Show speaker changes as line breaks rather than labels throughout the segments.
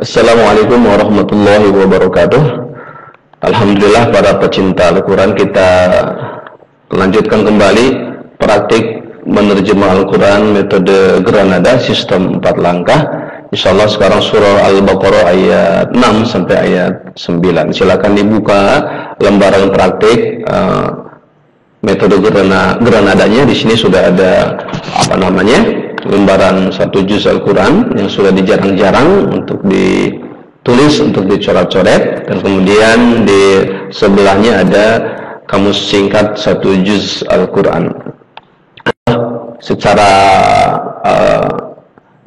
Assalamualaikum warahmatullahi wabarakatuh. Alhamdulillah para pecinta Al-Quran, kita lanjutkan kembali praktik menerjemah Al-Quran metode Granada sistem 4 langkah. Insyaallah sekarang surah Al-Baqarah ayat 6 sampai ayat 9. Silakan dibuka lembaran praktik metode Granadanya. Di sini sudah ada lembaran 1 juz Al-Quran yang sudah jarang-jarang untuk ditulis, untuk dicoret-coret, dan kemudian di sebelahnya ada kamus singkat 1 juz Al-Quran. Secara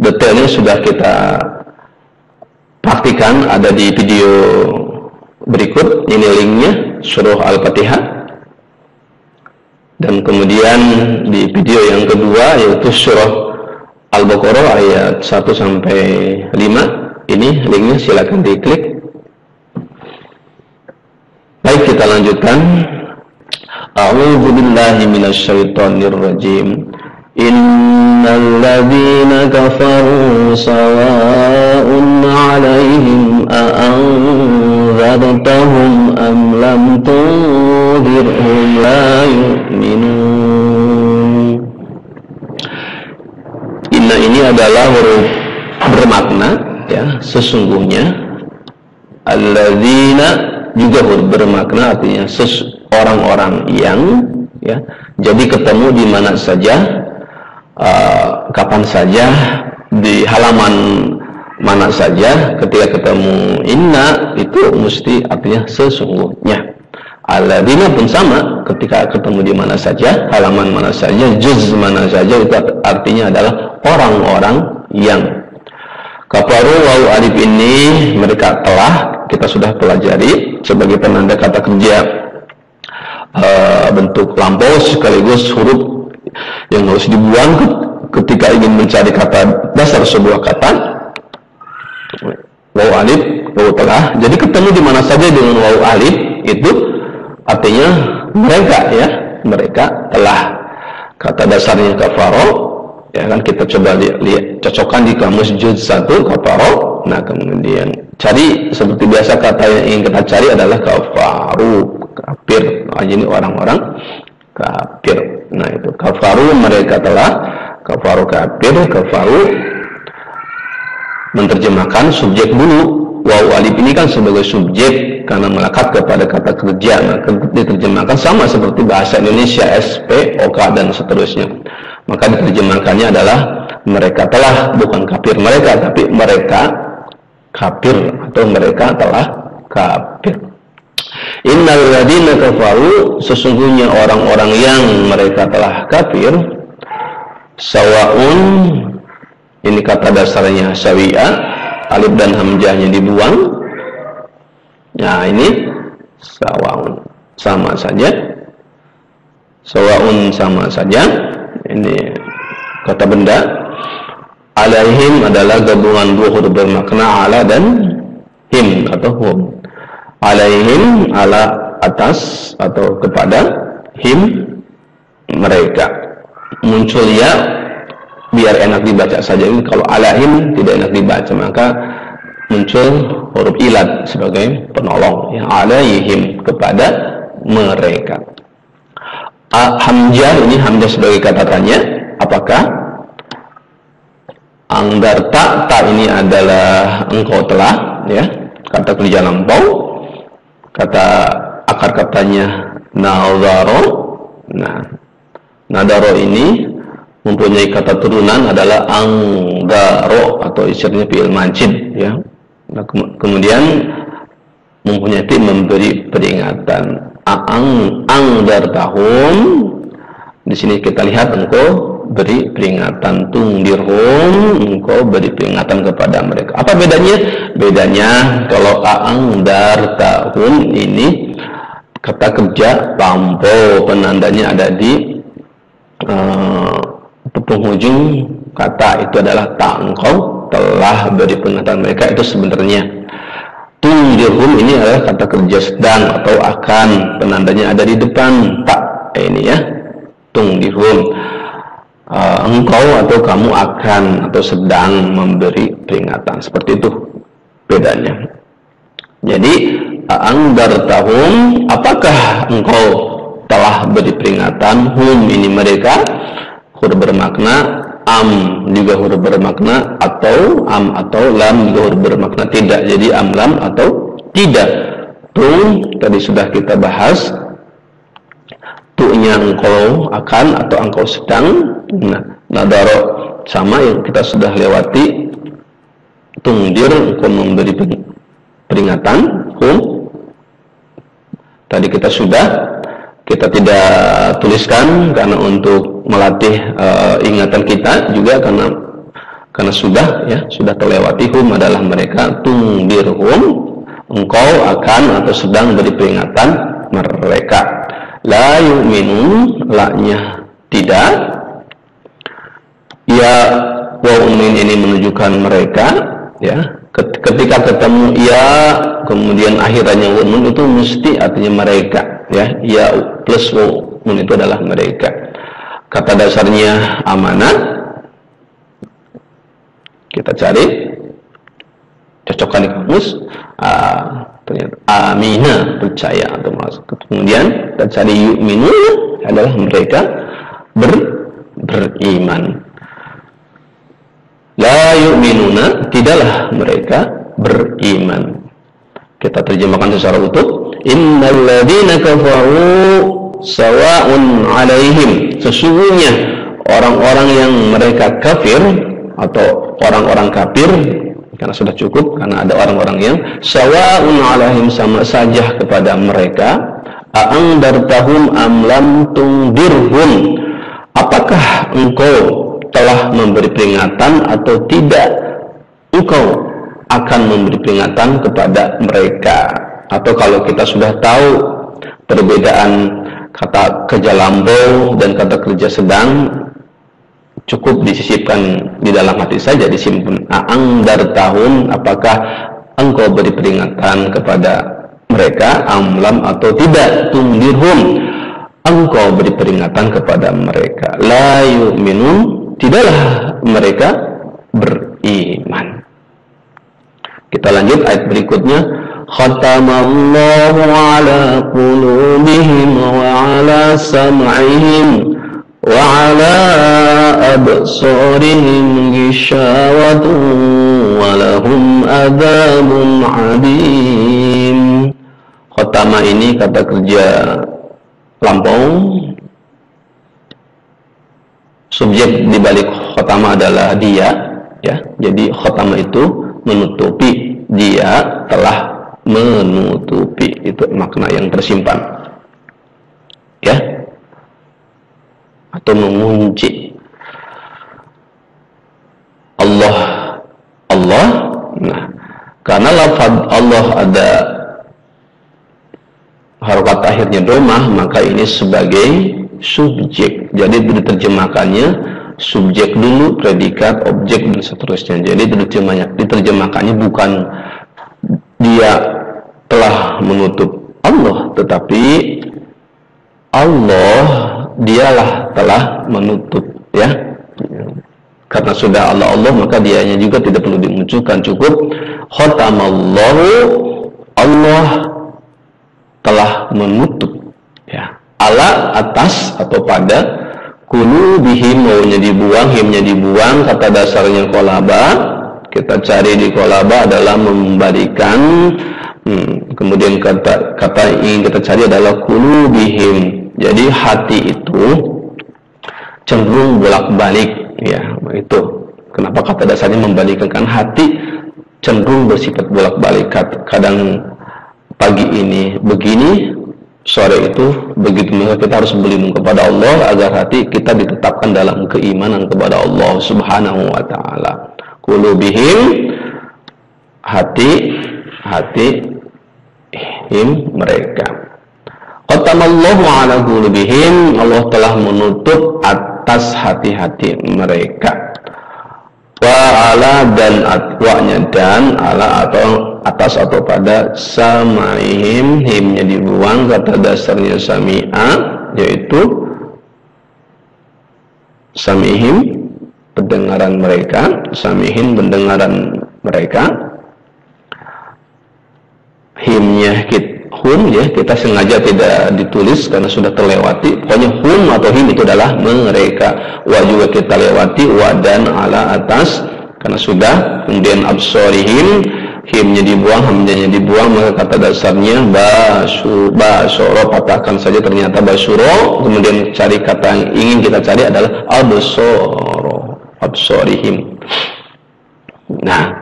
detailnya sudah kita praktikan, ada di video berikut. Ini linknya, surah Al-Fatihah. Dan kemudian di video yang kedua yaitu surah Al-Baqarah ayat 1 sampai 5. Ini linknya, silakan diklik. Baik, kita lanjutkan. A'udzu billahi minasyaitonir rajim. Innal ladzina kafaru sawa'un 'alaihim a'anzartahum am lam tunzirhum la yu'minun. Inna ini adalah huruf bermakna, ya, sesungguhnya. Alladzina juga huruf bermakna, artinya orang-orang yang, ya. Jadi ketemu di mana saja, kapan saja, di halaman mana saja, ketika ketemu inna itu mesti artinya sesungguhnya. Alladzina pun sama, ketika ketemu di mana saja, halaman mana saja, juz mana saja, itu artinya adalah orang-orang yang. Kafaru waw alif ini mereka telah, kita sudah pelajari sebagai penanda kata kerja bentuk lampau sekaligus huruf yang harus dibuang ketika ingin mencari kata dasar sebuah kata. Waw alif, waw telah, jadi ketemu di mana saja dengan waw alif itu artinya mereka, ya, mereka telah. Kata dasarnya kafaro, ya kan, kita coba lihat cocokkan di kamus juz 1 kafaro. Nah, kemudian cari seperti biasa, kata yang ingin kita cari adalah kafaru, kafir. Nah, ini orang-orang kafir. Nah, itu kafaru, mereka telah, kafaru kafir, kafaru menerjemahkan subjek dulu. Waw alif ini kan sebagai subjek karena melekat kepada kata kerja, maka diterjemahkan sama seperti bahasa Indonesia SP, OK, dan seterusnya. Maka diterjemahkannya adalah mereka telah, bukan kafir mereka, tapi mereka kafir, atau mereka telah kafir. Innal ladzina kafaru, sesungguhnya orang-orang yang mereka telah kafir, sawaun, ini kata dasarnya sawi'a, alif dan hamzahnya dibuang. Nah, ini sawaun, sama saja. Sawaun sama saja. Ini kata benda. Alaihim adalah gabungan dua huruf bermakna ala dan him atau hum. Alaihim, ala atas atau kepada, him mereka. Muncul ya biar enak dibaca saja. Ini kalau alaihim tidak enak dibaca, maka muncul huruf ilat sebagai penolong, yang alaihim, kepada mereka. Hamzah, ini hamzah sebagai kata tanya. Apakah? Angdarta, ta ini adalah engkau telah, ya, kata kerja lampau. Kata akar katanya nadharo. Nah, nadharo ini mempunyai kata turunan adalah angdaro, atau istilahnya fi'il majid, ya. Nah, kemudian mempunyai fi'il memberi peringatan. Angdartahum, di sini kita lihat engkau beri peringatan. Tungdirhum, engkau beri peringatan kepada mereka. Apa bedanya? Bedanya kalau angdartahum ini kata kerja lampau, penandanya ada di penghujung kata, itu adalah tak, engkau telah beri peringatan mereka, itu sebenarnya. Tungdirhum ini adalah kata kerja sedang atau akan, penandanya ada di depan tak, ini ya, tungdirhum. Engkau atau kamu akan atau sedang memberi peringatan, seperti itu perbedaannya. Jadi angdartahum, apakah engkau telah beri peringatan? Hum ini mereka, huruf bermakna am juga huruf bermakna atau am atau lam juga huruf bermakna tidak. Jadi am lam atau tidak. Tu tadi sudah kita bahas, tu-nya engkau akan atau engkau sedang. Nah, nadaro sama yang kita sudah lewati. Tungdir, engkau memberi peringatan. Hum tadi kita tidak tuliskan karena untuk melatih ingatan kita juga, karena sudah terlewati. Hum adalah mereka. Tungdirhum, engkau akan atau sedang beri peringatan mereka. La yu'minun, la-nya tidak. Ya, wa'umin ini menunjukkan mereka, ya. Ketika ketemu ya kemudian akhirannya wa'umin, itu mesti artinya mereka, ya. Ya plus wa'umin itu adalah mereka. Kata dasarnya amanah. Kita cari, cocokkan di kamus. Ternyata amina, percaya atau masuk. Kemudian kita cari yu'minu, adalah mereka beriman. La yu'minuna, tidaklah mereka beriman. Kita terjemahkan secara utuh. Innal ladzina kafaru sawa'un 'alaihim, sesungguhnya orang-orang yang mereka kafir atau orang-orang kafir, karena sudah cukup, karena ada orang-orang yang sawa'un 'alaihim, sama saja kepada mereka. A'angdartahum am lam tungdirhum, apakah engkau telah memberi peringatan atau tidak engkau akan memberi peringatan kepada mereka. Atau kalau kita sudah tahu perbedaan kata kerja lampau dan kata kerja sedang, cukup disisipkan di dalam hati saja, disimpan. A'angdartahum, apakah engkau beri peringatan kepada mereka, amlam atau tidak. Tungdirhum, engkau beri peringatan kepada mereka. La yu'minun, tidaklah mereka beriman. Kita lanjut ayat berikutnya. Khatamallahu ala qulubihim wa ala sam'ihim wa ala absarihim ghishawatun wa lahum adzabun 'adzim. Khatama ini kata kerja lampau. Subjek di balik khatama adalah dia, ya. Jadi khatama itu menutupi, dia telah menutupi, itu makna yang tersimpan, ya, atau mengunci. Allah, nah, karena lafaz Allah ada harokat akhirnya domah, maka ini sebagai subjek. Jadi diterjemahkannya subjek dulu, predikat, objek, dan seterusnya. Jadi diterjemahkannya bukan dia telah menutup Allah, tetapi Allah dialah telah menutup, ya. Karena sudah Allah, maka dianya juga tidak perlu dimunculkan, cukup khatamallahu, Allah telah menutup, ya. Ala, atas atau pada, qulubihim, maunya dibuang, himnya dibuang, kata dasarnya kolaba. Kita cari di kolaba adalah membalikan, kemudian kata ingin kita cari adalah qulubihim. Jadi hati itu cenderung bolak-balik, ya. Itu kenapa kata dasarnya membalikkan, kan hati cenderung bersifat bolak-balik. Kadang pagi ini begini, sore itu begitu. Maka kita harus berlindung kepada Allah agar hati kita ditetapkan dalam keimanan kepada Allah Subhanahu wa ta'ala. Qulubihim, hati him, mereka. Qatamallahu ala qulubihim, Allah telah menutup atas hati-hati mereka. Wa ala, dan atwa'nya, dan ala atau atas atau pada, sama'ihim, himnya dibuang, kata dasarnya sami'a, yaitu samihim, pendengaran mereka, samihim, pendengaran mereka. hum ya, kita sengaja tidak ditulis karena sudah terlewati. Pokoknya hum atau him itu adalah mereka. Wa juga kita lewati, wa dan ala atas karena sudah. Kemudian absorihim, himnya dibuang, hamzanya dibuang, maka kata dasarnya basuro, patahkan saja ternyata basuro. Kemudian cari kata yang ingin kita cari adalah absorihim. Nah,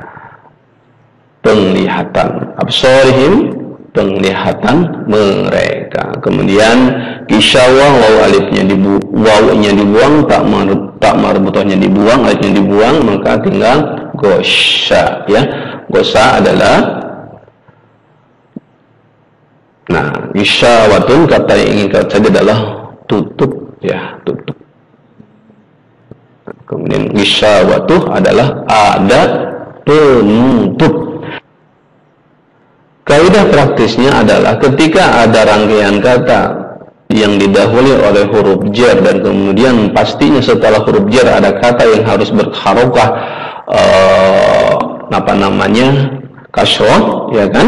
penglihatan absorihim, penglihatan mereka. Kemudian isyawah, waw alifnya wawnya dibuang, tak marbutohnya dibuang, alifnya dibuang, maka tinggal gosya ya. Gosya adalah, nah, isyawatun, kata yang ingin kita cari adalah tutup ya, tutup. Kemudian isyawatuh adalah ada penutup. Kaidah praktisnya adalah ketika ada rangkaian kata yang didahului oleh huruf jar dan kemudian pastinya setelah huruf jar ada kata yang harus berharokah kasroh ya kan,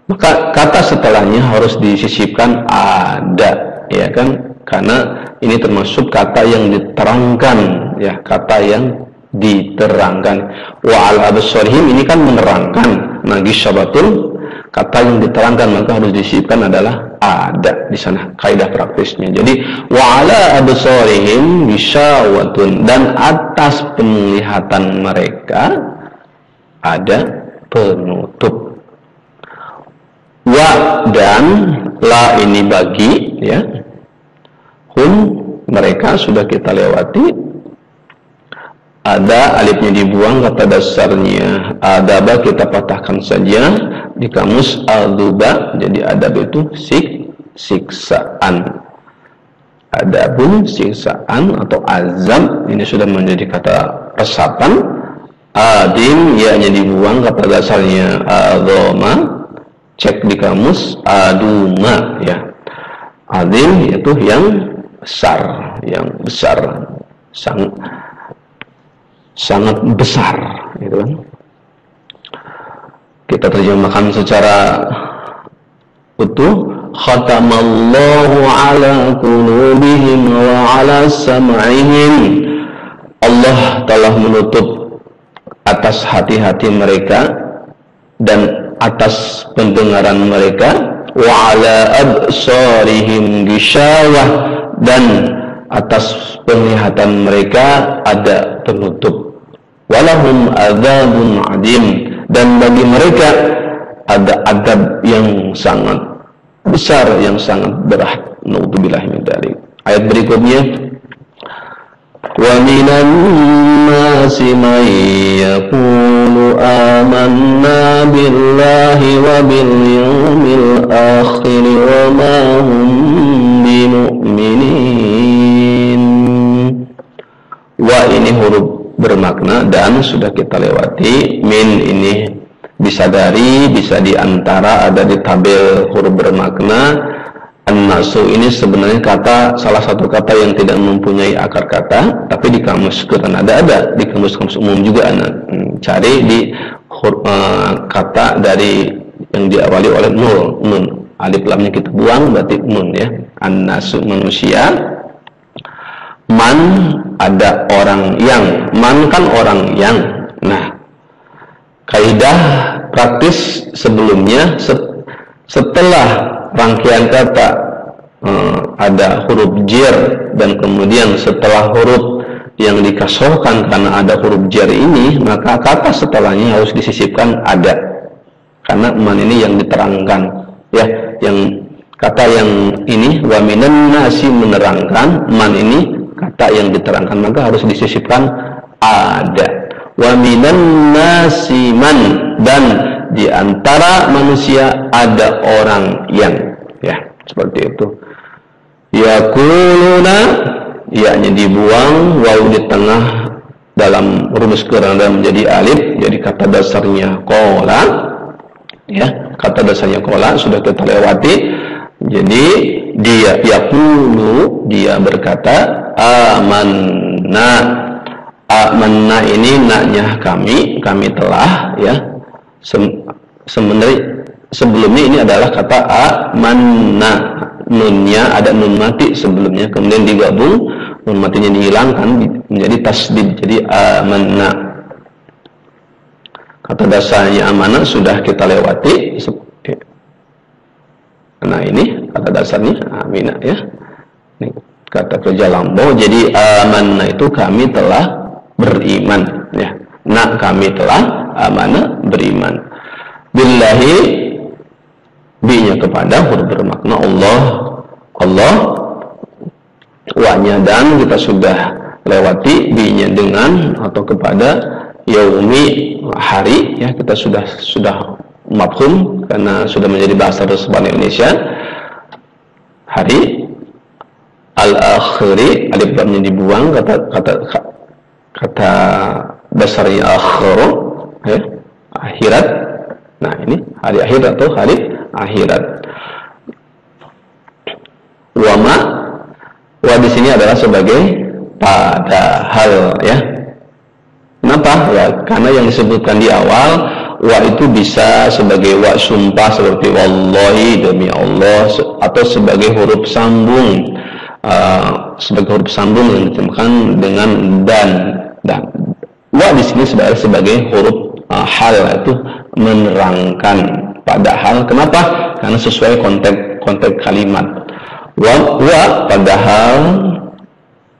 maka kata setelahnya harus disisipkan ada ya kan, karena ini termasuk kata yang diterangkan ya, kata yang diterangkan. Wa al absorihim ini kan menerangkan. Nah, gisyabatul, kata yang diterangkan, maka harus disisipkan adalah ada di sana kaidah praktisnya. Jadi wa ala absorihim gisyawatun, dan atas penglihatan mereka ada penutup. Wa dan la ini bagi ya, hum mereka sudah kita lewati, ada alifnya dibuang, kata dasarnya adaba, kita patahkan saja di kamus aduba, jadi adab itu siksaan. Adabun siksaan atau azab, ini sudah menjadi kata resapan. Adim ya-nya dibuang, kata dasarnya adoma, cek di kamus aduma ya. Adim itu yang besar, sangat besar gitu kan. Kita terjemahkan secara utuh, khatamallahu ala qulubihim wa ala sam'ihim, Allah telah menutup atas hati-hati mereka dan atas pendengaran mereka, wa ala absarihim gisyawah, dan atas penglihatan mereka ada penutup. Walahum adzabun adim, dan bagi mereka ada adab yang sangat besar, yang sangat berat. Naudzubillah min dzalik. Ayat berikutnya, wa minan nasi man yaqulu amanna billahi wa bil yawmil akhir wa ma hum bimu'minin. Wa ini huruf bermakna dan sudah kita lewati. Min ini bisa dari, bisa diantara, ada di tabel huruf bermakna. An-nasu ini sebenarnya salah satu kata yang tidak mempunyai akar kata, tapi di kamus Quran ada di kamus-kamus umum juga cari di kata dari yang diawali oleh nun, alif lamnya kita buang, berarti nun ya. An-nasu manusia, man ada orang yang, man kan orang yang. Nah, kaidah praktis sebelumnya setelah rangkaian kata ada huruf jar dan kemudian setelah huruf yang dikasrohkan karena ada huruf jar ini, maka kata setelahnya harus disisipkan ada, karena man ini yang diterangkan ya, yang kata yang ini wa minan nasi menerangkan, man ini kata yang diterangkan, maka harus disisipkan ada. Wa minan nasi man, dan di antara manusia ada orang yang, ya seperti itu. Yaquluna, ya-nya dibuang, waw di tengah dalam rumus Quran menjadi alif, jadi kata dasarnya qala ya, kata dasarnya qala sudah kita lewati. Jadi dia yaqulu, dia berkata amanna. Amanna ini naknya kami telah ya. Sebenarnya sebelumnya ini adalah kata amanna, nunnya ada nun mati sebelumnya, kemudian digabung, nun matinya dihilangkan menjadi tasdid, jadi amanna. Kata dasarnya amanah sudah kita lewati. Nah ini kata dasarnya aminah ya. Ini kata kerja lambau. Jadi amanah itu kami telah beriman ya. Nah kami telah amanah beriman. Billahi, bi-nya kepada huruf bermakna Allah. Allah, wa-nya dan kita sudah lewati, bi-nya dengan atau kepada, yaumi hari ya, kita sudah mafhum karena sudah menjadi bahasa bahasa Indonesia. Hari, al-akhiri, alif lamnya dibuang, kata dasarnya akhir ya, akhirat. Nah ini hari akhir atau hari akhirat. Wama, wa di sini adalah sebagai padahal ya. Kenapa? Ya, karena yang disebutkan di awal, wa itu bisa sebagai wa sumpah seperti wallahi, demi Allah, atau sebagai huruf sambung, sebagai huruf sambung yang ditemukan dengan dan. Wa di sini sebagai huruf hal, itu menerangkan padahal. Kenapa? Karena sesuai konteks kalimat. Wa padahal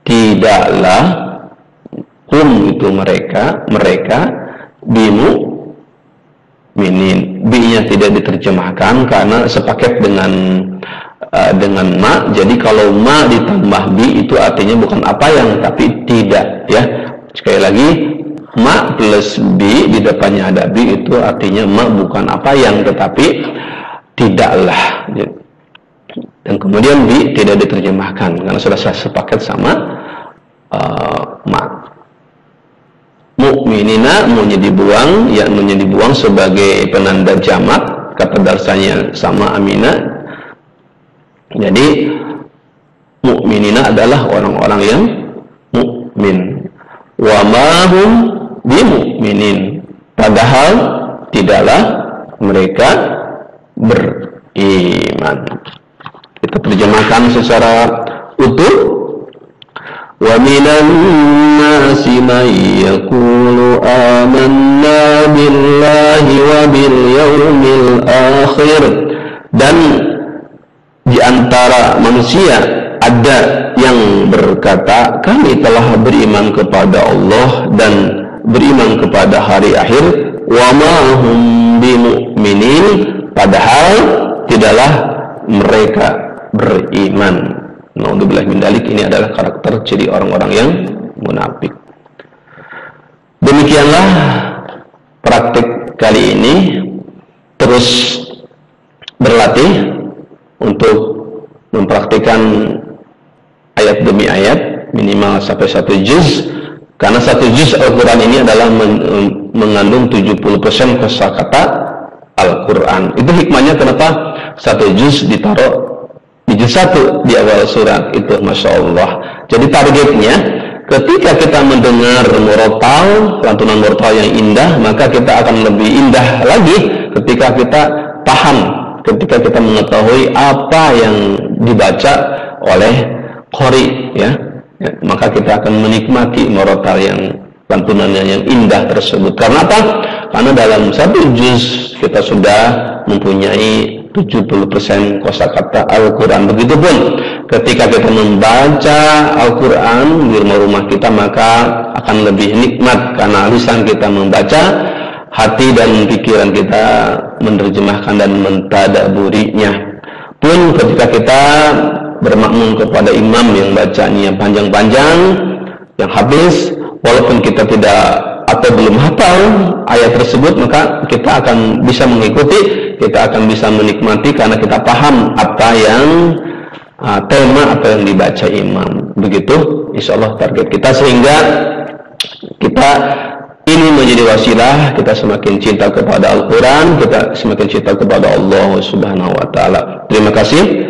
tidaklah hum itu mereka bimu minin, bi-nya tidak diterjemahkan karena sepaket dengan ma. Jadi kalau ma ditambah bi itu artinya bukan apa yang, tapi tidak ya. Sekali lagi, ma plus bi di depannya ada bi itu artinya ma bukan apa yang, tetapi tidaklah. Dan kemudian bi tidak diterjemahkan karena sudah sepaket sama ma. Mu'minina, mu'nya dibuang, ya mu'nya dibuang sebagai penanda jamak, kata dasarnya sama aminah. Jadi mu'minina adalah orang-orang yang mukmin. Wa ma hum bimu'minin, padahal tidaklah mereka beriman. Kita terjemahkan secara utuh. Wa minan nasi man yaqulu amanna billahi wa bil yaumil akhir, dan di antara manusia ada yang berkata kami telah beriman kepada Allah dan beriman kepada hari akhir. Wa ma hum bimu'minin, padahal tidaklah mereka beriman. Naudzubillah min dzalik, ini adalah karakter ciri orang-orang yang munafik. Demikianlah praktik kali ini, terus berlatih untuk mempraktikkan ayat demi ayat, minimal sampai 1 juz, karena 1 juz Al-Quran ini adalah mengandung 70% kosakata Al-Quran. Itu hikmahnya kenapa 1 juz ditaruh di juz 1 di awal surat itu, Masya Allah. Jadi targetnya ketika kita mendengar murotal, lantunan murotal yang indah, maka kita akan lebih indah lagi ketika kita paham, ketika kita mengetahui apa yang dibaca oleh qori ya, maka kita akan menikmati murotal yang lantunannya yang indah tersebut. Karena apa? Karena dalam 1 juz kita sudah mempunyai 70% kosakata Al-Quran. Begitupun ketika kita membaca Al-Quran di rumah-rumah kita, maka akan lebih nikmat karena lisan kita membaca, hati dan pikiran kita menerjemahkan dan mentadaburinya. Pun ketika kita bermakmum kepada imam yang bacanya panjang-panjang, yang habis, walaupun kita tidak atau belum hafal ayat tersebut, maka kita akan bisa mengikuti, kita akan bisa menikmati karena kita paham apa yang tema apa yang dibaca imam. Begitu insyaallah target kita, sehingga kita ini menjadi wasilah kita semakin cinta kepada Al-Quran, kita semakin cinta kepada Allah Subhanahu wa ta'ala. Terima kasih.